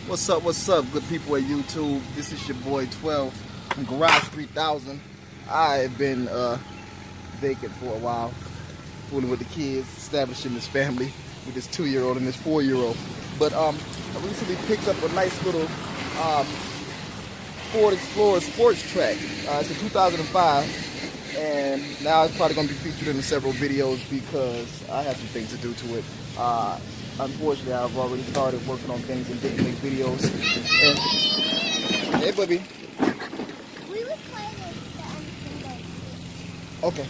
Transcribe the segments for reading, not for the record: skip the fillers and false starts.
What's up, good people at YouTube? This is your boy 12 from Garage 3000. I've been vacant for a while, fooling with the kids, establishing this family with this 2-year-old and this 4-year-old. But I recently picked up a nice little Ford Explorer Sport Trac. It's a 2005, and now it's probably going to be featured in several videos because I have some things to do to it. Unfortunately, I've already started working on things and didn't make videos. And, hey, baby. We was playing with the Okay.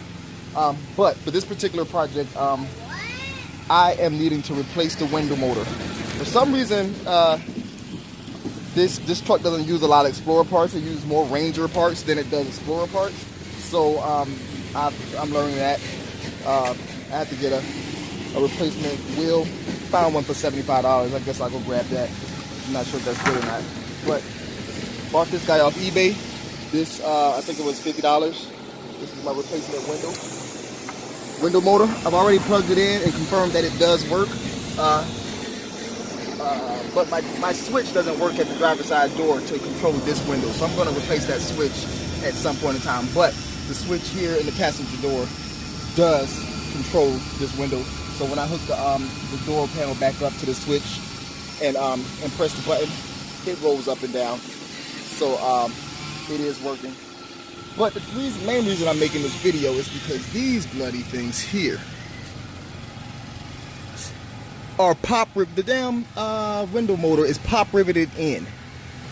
But for this particular project, I am needing to replace the window motor. For some reason, this truck doesn't use a lot of Explorer parts. It uses more Ranger parts than it does Explorer parts. So I'm learning that. I have to get a replacement wheel. Found one for $75. I guess I'll go grab that. I'm not sure if that's good or not. But bought this guy off eBay. This I think it was $50. This is my replacement window motor. I've already plugged it in and confirmed that it does work. But my switch doesn't work at the driver's side door to control this window. So I'm going to replace that switch at some point in time. But the switch here in the passenger door does control this window. So when I hook the door panel back up to the switch and press the button, it rolls up and down. So it is working. But the main reason I'm making this video is because these bloody things here are the damn window motor is pop riveted in.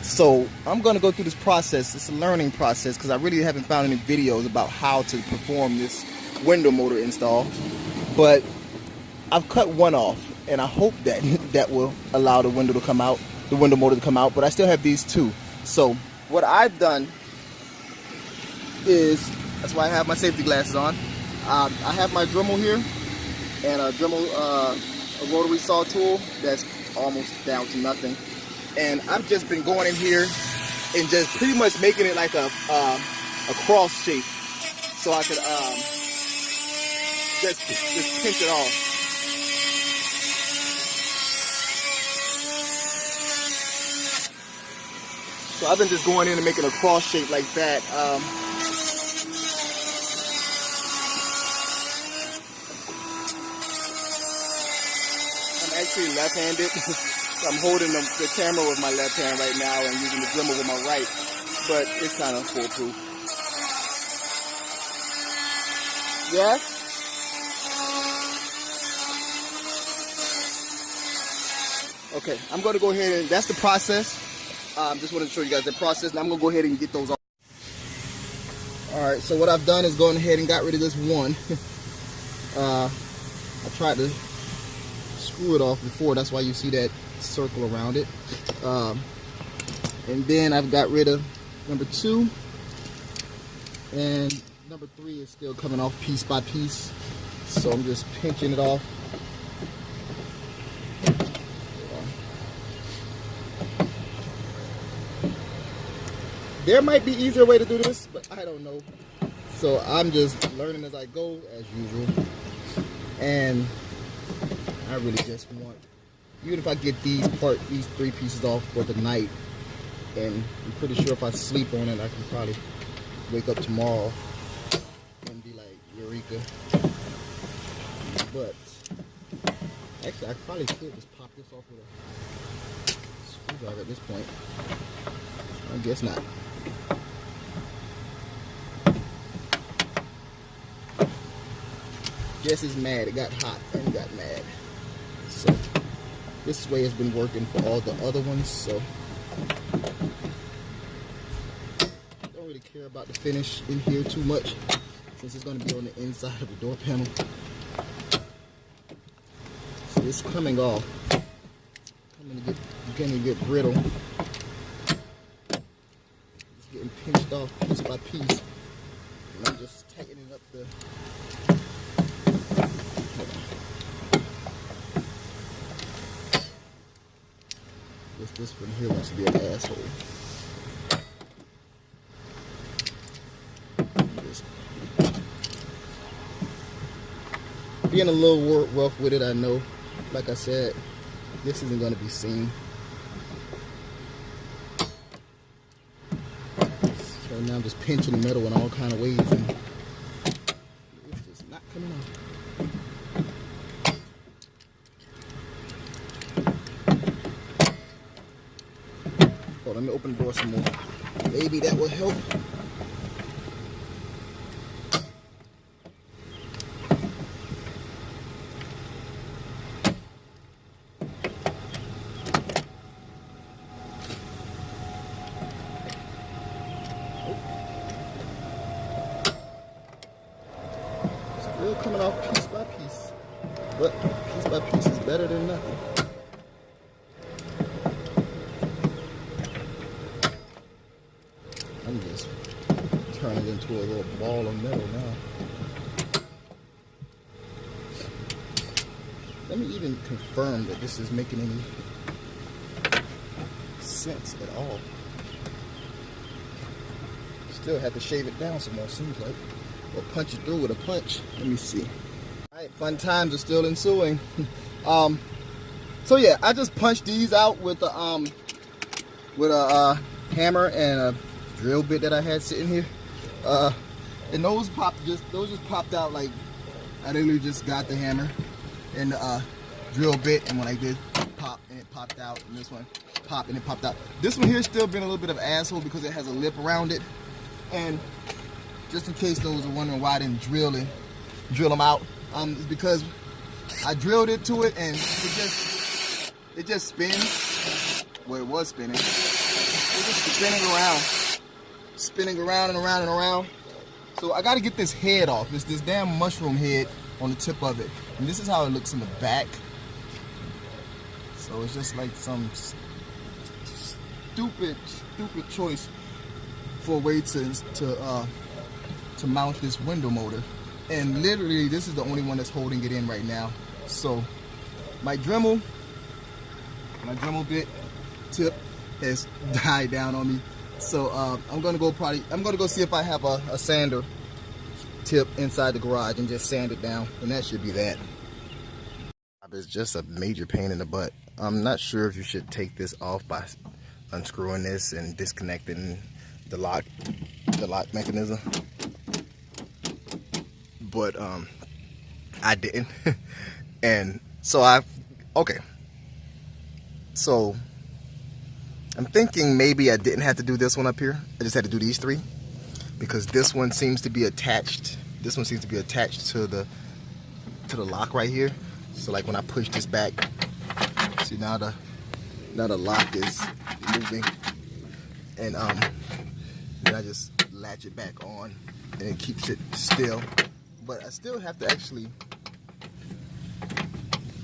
So I'm gonna go through this process. It's a learning process because I really haven't found any videos about how to perform this window motor install. But I've cut one off, and I hope that that will allow the window motor to come out. But I still have these two. So what I've done is, that's why I have my safety glasses on. I have my Dremel here, and a Dremel, a rotary saw tool that's almost down to nothing. And I've just been going in here and just pretty much making it like a cross shape, so I could just pinch it off. So I've been just going in and making a cross shape like that. I'm actually left-handed. I'm holding the camera with my left hand right now and using the Dremel with my right, but it's kind of foolproof. Yeah? Okay, I'm going to go ahead and that's the process. Just wanted to show you guys the process. Now I'm going to go ahead and get those off. Alright, so what I've done is gone ahead and got rid of this one. I tried to screw it off before. That's why you see that circle around it. And then I've got rid of number 2. And number 3 is still coming off piece by piece. So I'm just pinching it off. There might be easier way to do this, but I don't know. So I'm just learning as I go, as usual. And I really just want, even if I get these 3 pieces off for the night, and I'm pretty sure if I sleep on it, I can probably wake up tomorrow and be like, Eureka. But actually, I probably could just pop this off with a screwdriver at this point. I guess not. Guess it's mad. It got hot and got mad. So this way has been working for all the other ones. So I don't really care about the finish in here too much, since it's going to be on the inside of the door panel. So it's coming off. Beginning to get brittle. Getting pinched off piece by piece, and I'm just tightening up the. This one here wants to be an asshole. Just being a little rough with it, I know. Like I said, this isn't going to be seen. Right now I'm just pinching the metal in all kind of ways and it's just not coming off. Oh, let me open the door some more. Maybe that will help. Still coming off piece by piece, but piece by piece is better than nothing. I'm just turning it into a little ball of metal now. Let me even confirm that this is making any sense at all. Still have to shave it down some more, seems like. Or punch it through with a punch. Let me see. Alright, fun times are still ensuing. So yeah, I just punched these out with a hammer and a drill bit that I had sitting here. And those just popped out like I literally just got the hammer and the drill bit, and when I did pop and it popped out, and this one popped and it popped out. This one here still been a little bit of an asshole because it has a lip around it. And just in case those are wondering why I didn't drill them out, it's because I drilled into it and it just spins. Well, it was spinning. It was just spinning around and around and around. So I got to get this head off. It's this damn mushroom head on the tip of it, and this is how it looks in the back. So it's just like some stupid choice for a way to mount this window motor, and literally this is the only one that's holding it in right now. So my Dremel bit tip has died down on me, so I'm gonna go see if I have a sander tip inside the garage and just sand it down, and that should be that. It's just a major pain in the butt. I'm not sure if you should take this off by unscrewing this and disconnecting the lock mechanism, but I didn't. And so so I'm thinking maybe I didn't have to do this one up here. I just had to do these three because this one seems to be attached. This one seems to be attached to the lock right here. So like when I push this back, see now the lock is moving, and then I just latch it back on and it keeps it still. But I still have to actually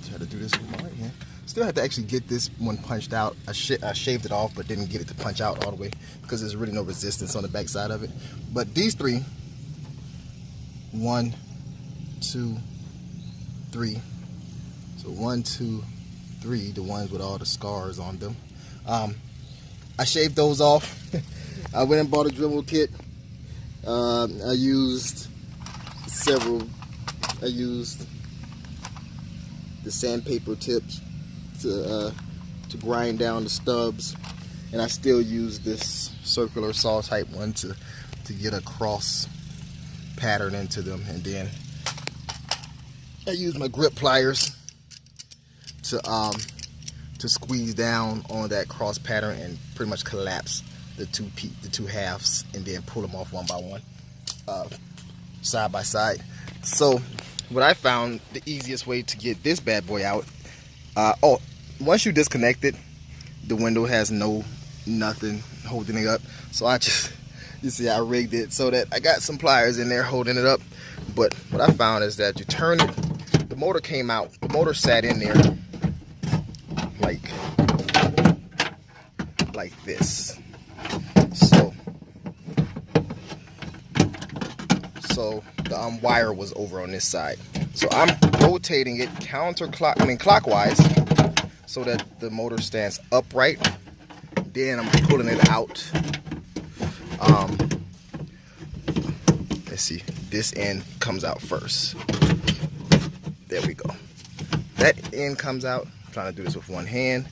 try to do this with my right hand. Still have to actually get this one punched out. I shaved it off but didn't get it to punch out all the way because there's really no resistance on the back side of it. But these three, 1, 2, 3. So 1, 2, 3, the ones with all the scars on them. I shaved those off. I went and bought a Dremel kit. I used the sandpaper tips to grind down the stubs, and I still use this circular saw type one to get a cross pattern into them, and then I use my grip pliers to squeeze down on that cross pattern and pretty much collapse the two halves, and then pull them off one by one, side by side. So what I found the easiest way to get this bad boy out, once you disconnect it, the window has nothing holding it up. So you see I rigged it so that I got some pliers in there holding it up. But what I found is that you turn it, the motor came out, the motor sat in there like this. So the wire was over on this side. So I'm rotating it clockwise so that the motor stands upright. Then I'm pulling it out. Let's see, this end comes out first. There we go. That end comes out. I'm trying to do this with one hand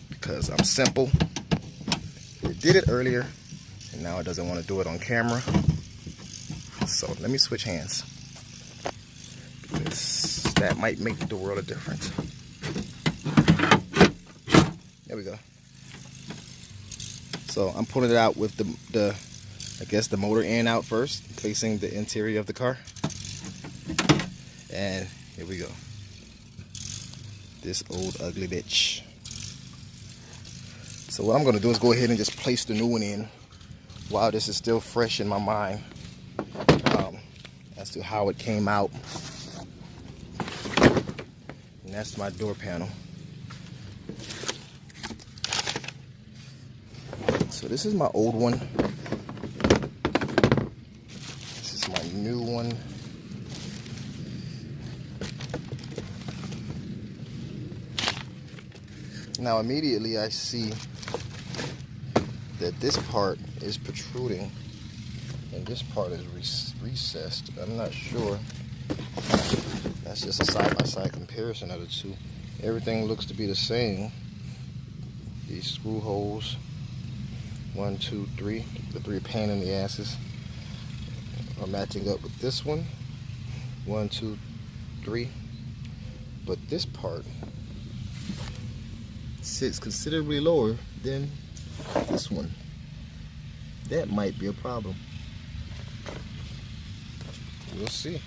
because I'm simple. I did it earlier And now it doesn't want to do it on camera. So let me switch hands, because that might make the world of difference. There we go. So I'm pulling it out with the I guess the motor end out first, facing the interior of the car. And here we go. This old ugly bitch. So what I'm gonna do is go ahead and just place the new one in while this is still fresh in my mind, as to how it came out. And that's my door panel. So this is my old one. This is my new one. Now immediately I see that this part is protruding and this part is recessed. I'm not sure. That's just a side-by-side comparison of the two. Everything looks to be the same. These screw holes, 1, 2, 3, the 3 pain in the asses are matching up with this one, 1, 2, 3. But this part sits considerably lower than this one. That might be a problem. We'll see.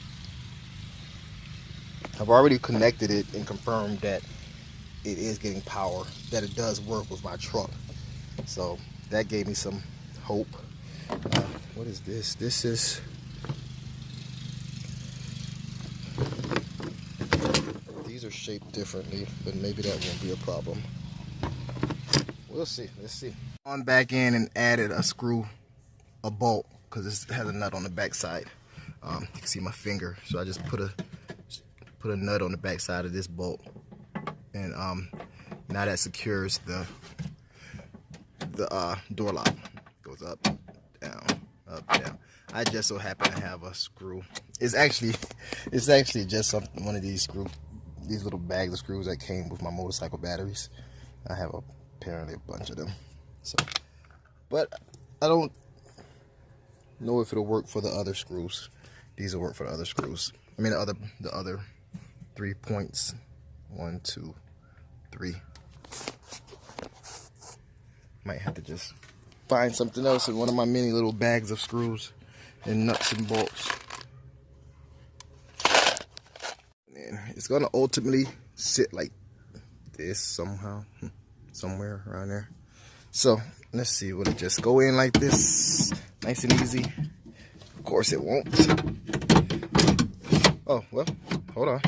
I've already connected it and confirmed that it is getting power, that it does work with my truck. So that gave me some hope. What is this? This is these are shaped differently, but maybe that won't be a problem. We'll see. Let's see. On back in and added a bolt, because this has a nut on the back side. You can see my finger, so I just put a nut on the back side of this bolt, and now that secures the door lock. Goes up, down, up, down. I just so happen to have a screw. It's actually just one of these little bags of screws that came with my motorcycle batteries. I have apparently a bunch of them. So, but I don't know if it'll work for the other screws. These will work for the other screws. I mean the other 3 points. 1, 2, 3. Might have to just find something else in one of my many little bags of screws and nuts and bolts. And it's gonna ultimately sit like this somehow, somewhere around there. So let's see, will it just go in like this, nice and easy? Of course it won't. Oh, well, hold on.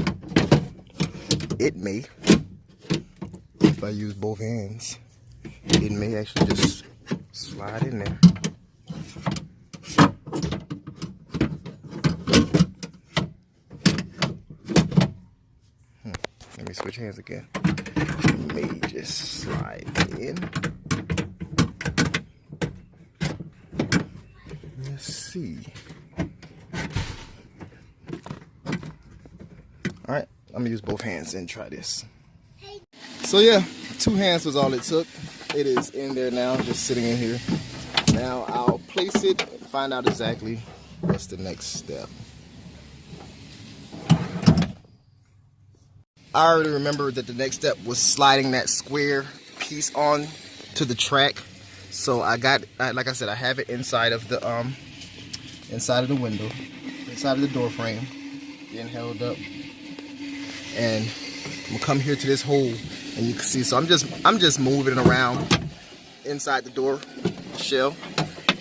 It may, if I use both hands, it may actually just slide in there. Let me switch hands again. It may just slide in. Let's see. Alright, I'm gonna use both hands and try this. So yeah, 2 hands was all it took. It is in there now, just sitting in here. Now I'll place it and find out exactly what's the next step. I already remembered that the next step was sliding that square piece on to the track. So like I said, I have it inside of the window, inside of the door frame, being held up. And I'm gonna come here to this hole, and you can see. So I'm just moving it around inside the door shell,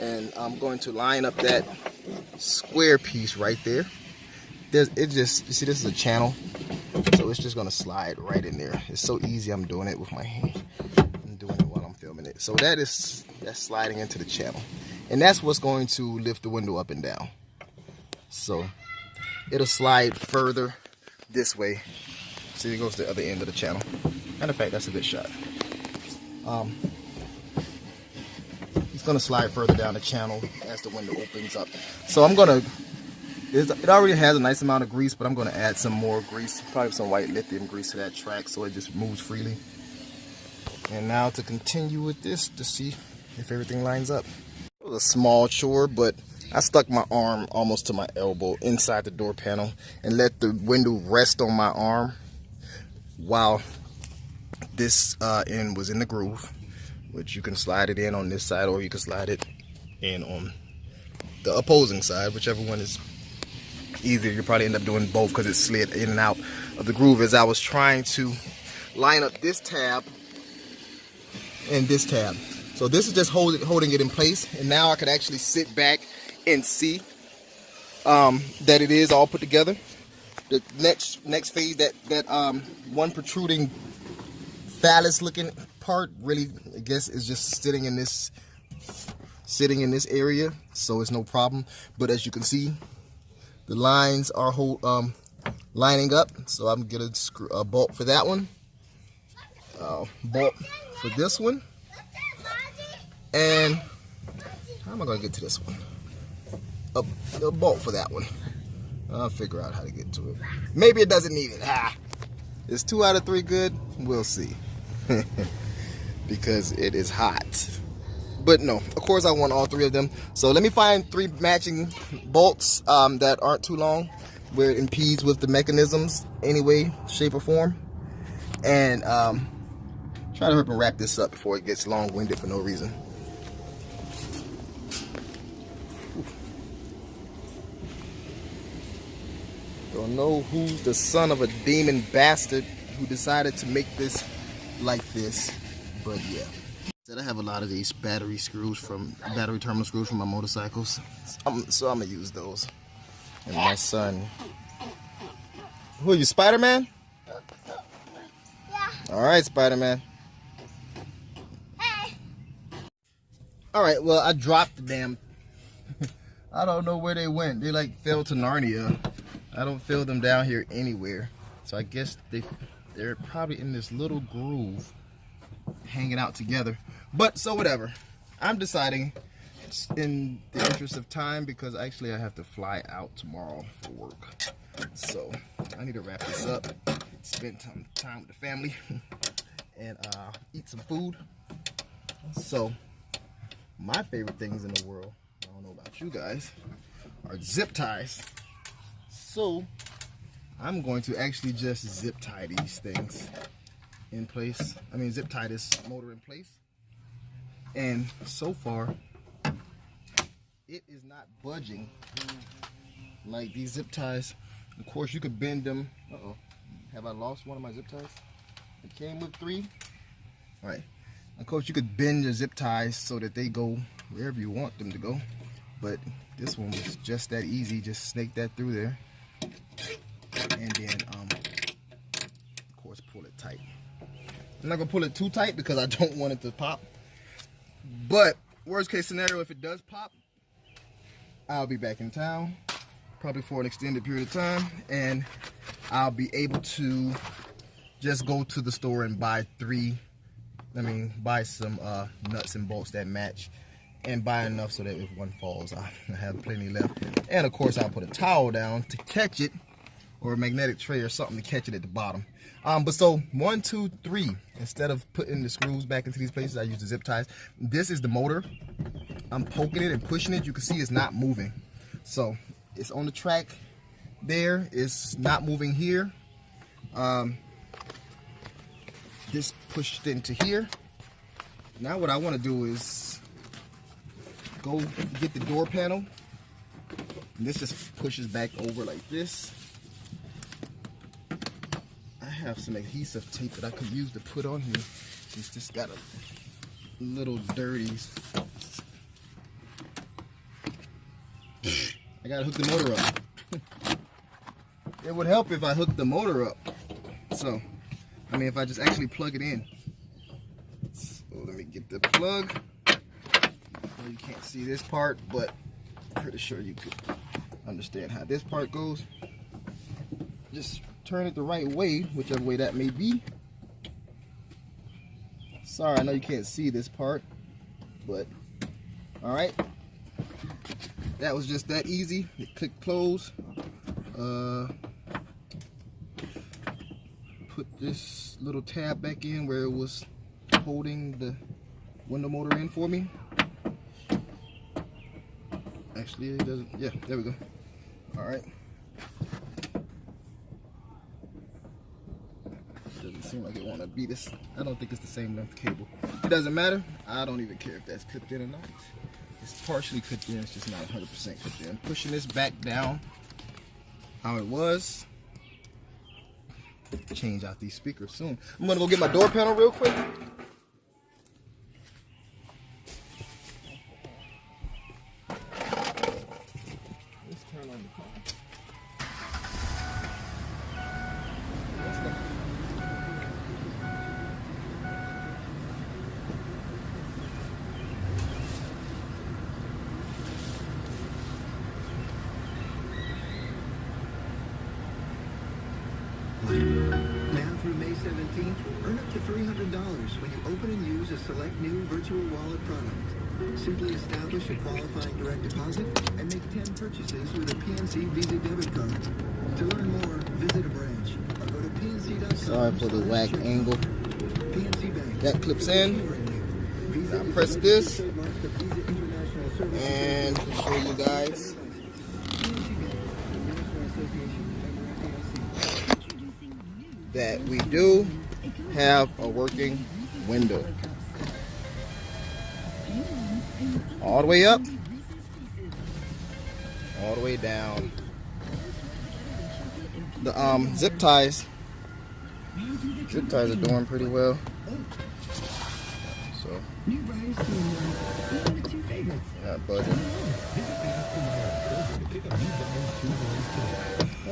and I'm going to line up that square piece right there. You see, this is a channel, so it's just gonna slide right in there. It's so easy. I'm doing it with my hand. I'm doing it while I'm filming it. So that's sliding into the channel, and that's what's going to lift the window up and down. So it'll slide further this way. See, it goes to the other end of the channel. Matter of fact, that's a good shot. It's gonna slide further down the channel as the window opens up. So it already has a nice amount of grease, but I'm gonna add some more grease, probably some white lithium grease to that track so it just moves freely. And now to continue with this to see if everything lines up. It was a small chore, but I stuck my arm almost to my elbow inside the door panel and let the window rest on my arm while this end was in the groove, which you can slide it in on this side or you can slide it in on the opposing side, whichever one is easier. You probably end up doing both because it slid in and out of the groove as I was trying to line up this tab and this tab. So this is just holding it in place, and now I could actually sit back and see that it is all put together. The next phase, that one protruding phallus looking part, really I guess is just sitting in this area, so it's no problem. But as you can see, the lines are lining up, so I'm gonna screw a bolt for that one, bolt for this one, and how am I gonna get to this one? A bolt for that one. I'll figure out how to get to it. Maybe it doesn't need it. Is 2 out of 3 good? We'll see. Because it is hot. But no, of course I want all 3 of them. So let me find 3 matching bolts that aren't too long, where it impedes with the mechanisms any way, shape, or form. And try to help and wrap this up before it gets long-winded for no reason. Don't know who's the son of a demon bastard who decided to make this like this, but yeah. I have a lot of these battery terminal screws from my motorcycles, so I'm gonna use those. And my son, who are you, Spider-Man? Yeah. All right, Spider-Man. Hey. All right, well, I dropped the damn. I don't know where they went. They like fell to Narnia. I don't feel them down here anywhere, so I guess they're probably in this little groove, hanging out together. But so whatever. I'm deciding, in the interest of time, because actually I have to fly out tomorrow for work, so I need to wrap this up, spend some time with the family, and eat some food. So my favorite things in the world, I don't know about you guys, are zip ties. So I'm going to actually just zip tie these things in place. I mean, zip tie this motor in place. And so far, it is not budging. Like these zip ties, of course you could bend them. Uh-oh, have I lost one of my zip ties? It came with 3. All right, of course you could bend your zip ties so that they go wherever you want them to go. But this one was just that easy, just snake that through there. And then, of course, pull it tight. I'm not gonna pull it too tight because I don't want it to pop. But worst case scenario, if it does pop, I'll be back in town, probably for an extended period of time, and I'll be able to just go to the store and buy some nuts and bolts that match, and buy enough so that if one falls, I have plenty left. And of course, I'll put a towel down to catch it, or a magnetic tray or something to catch it at the bottom. But so 1, 2, 3, instead of putting the screws back into these places, I use the zip ties. This is the motor. I'm poking it and pushing it. You can see it's not moving. So it's on the track there. It's not moving here. This pushed into here. Now what I want to do is go get the door panel. And this just pushes back over like this. I have some adhesive tape that I could use to put on here. It's just got a little dirties. I gotta hook the motor up. It would help if I hooked the motor up. So, I mean, if I just actually plug it in. So let me get the plug. Well, you can't see this part, but I'm pretty sure you could understand how this part goes. Just turn it the right way, whichever way that may be. Sorry, I know you can't see this part, but all right. That was just that easy. It clicked close. Put this little tab back in where it was holding the window motor in for me. Actually, it doesn't. Yeah, there we go. All right. Doesn't seem like it want to be this. I don't think it's the same length cable. It doesn't matter. I don't even care if that's clipped in or not. It's partially clipped in. It's just not 100% clipped in. Pushing this back down how it was. Change out these speakers soon. I'm gonna go get my door panel real quick. Let's turn on the car. Now through May 17th, earn up to $300 when you open and use a select new virtual wallet product. Simply establish a qualifying direct deposit and make 10 purchases with a PNC Visa debit card. To learn more, visit a branch or go to pnc.com. Sorry for the whack angle. PNC Bank. That clips in. I press this and show you guys. That we do have a working window. All the way up, all the way down. The zip ties are doing pretty well. So not budging.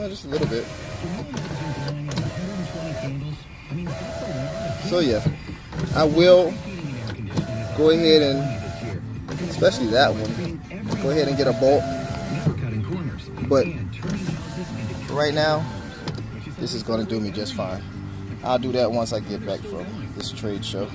Just a little bit. So yeah, I will go ahead and, especially that one, go ahead and get a bolt. But right now, this is going to do me just fine. I'll do that once I get back from this trade show.